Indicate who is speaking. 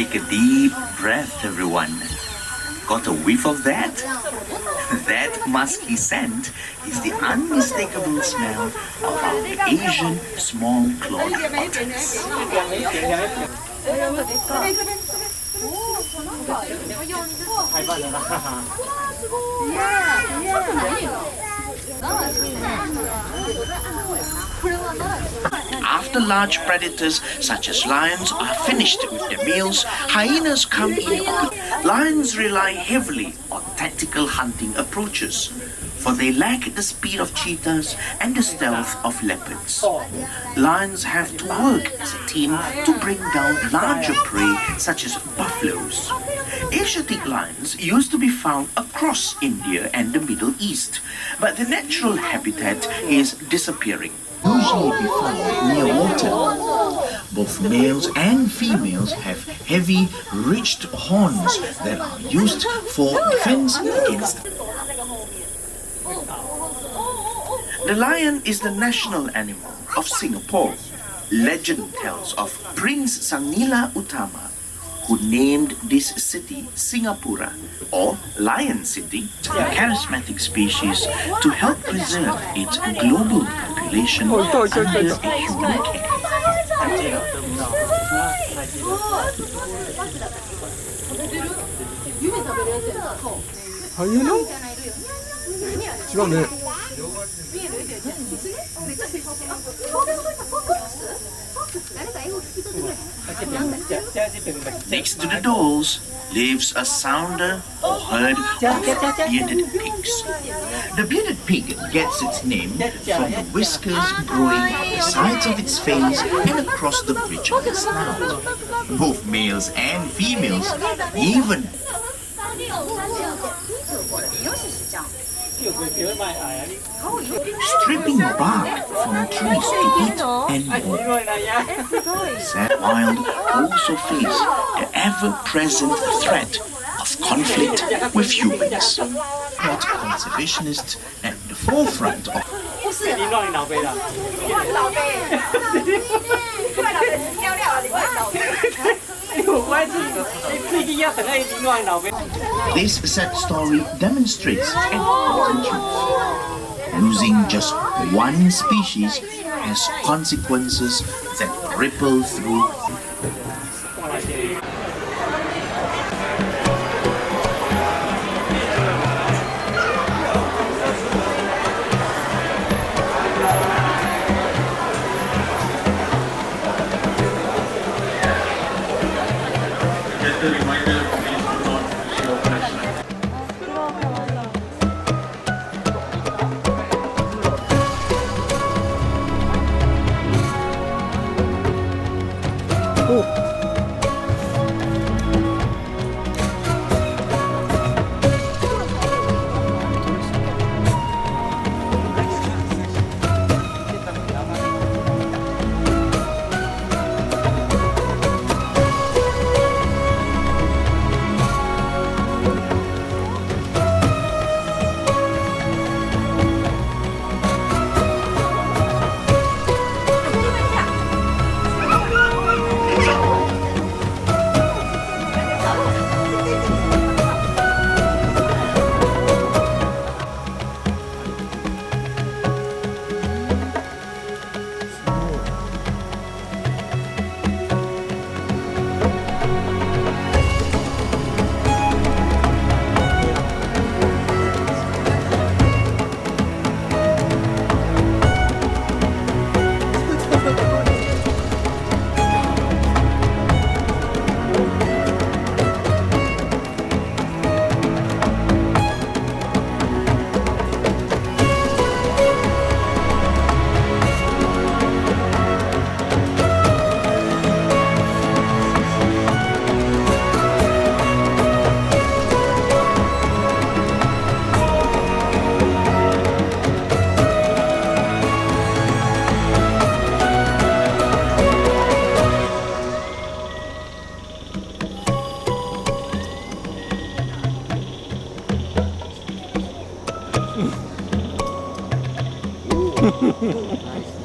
Speaker 1: Take a deep breath, everyone. Got a whiff of that? That musky scent is the unmistakable smell of our Asian small-clawed otters. After large predators such as lions are finished with their meals, hyenas come in. Lions rely heavily on tactical hunting approaches, for they lack the speed of cheetahs and the stealth of leopards. Lions have to work as a team to bring down larger prey such as buffaloes. Asiatic lions used to be found across India and the Middle East, but the natural habitat is disappearing. Usually be found near water. Both males and females have heavy, ridged horns that are used for defense against. The lion is the national animal of Singapore. Legend tells of Prince Sangnila Utama, who named this city Singapura, or Lion City, a charismatic species to help preserve its global population under a human care. Next to the dolls lives a sounder or herd of bearded pigs. The bearded pig gets its name from the whiskers growing on the sides of its face and across the bridge of its snout. Both males and females, even stripping bark from trees to eat and more. Sad Wild also face the ever-present threat of conflict with humans. Not conservationists at the forefront of this sad story demonstrates an important truth. Losing just one species has consequences that ripple through. Just a reminder, please do not show flashlight. Nice.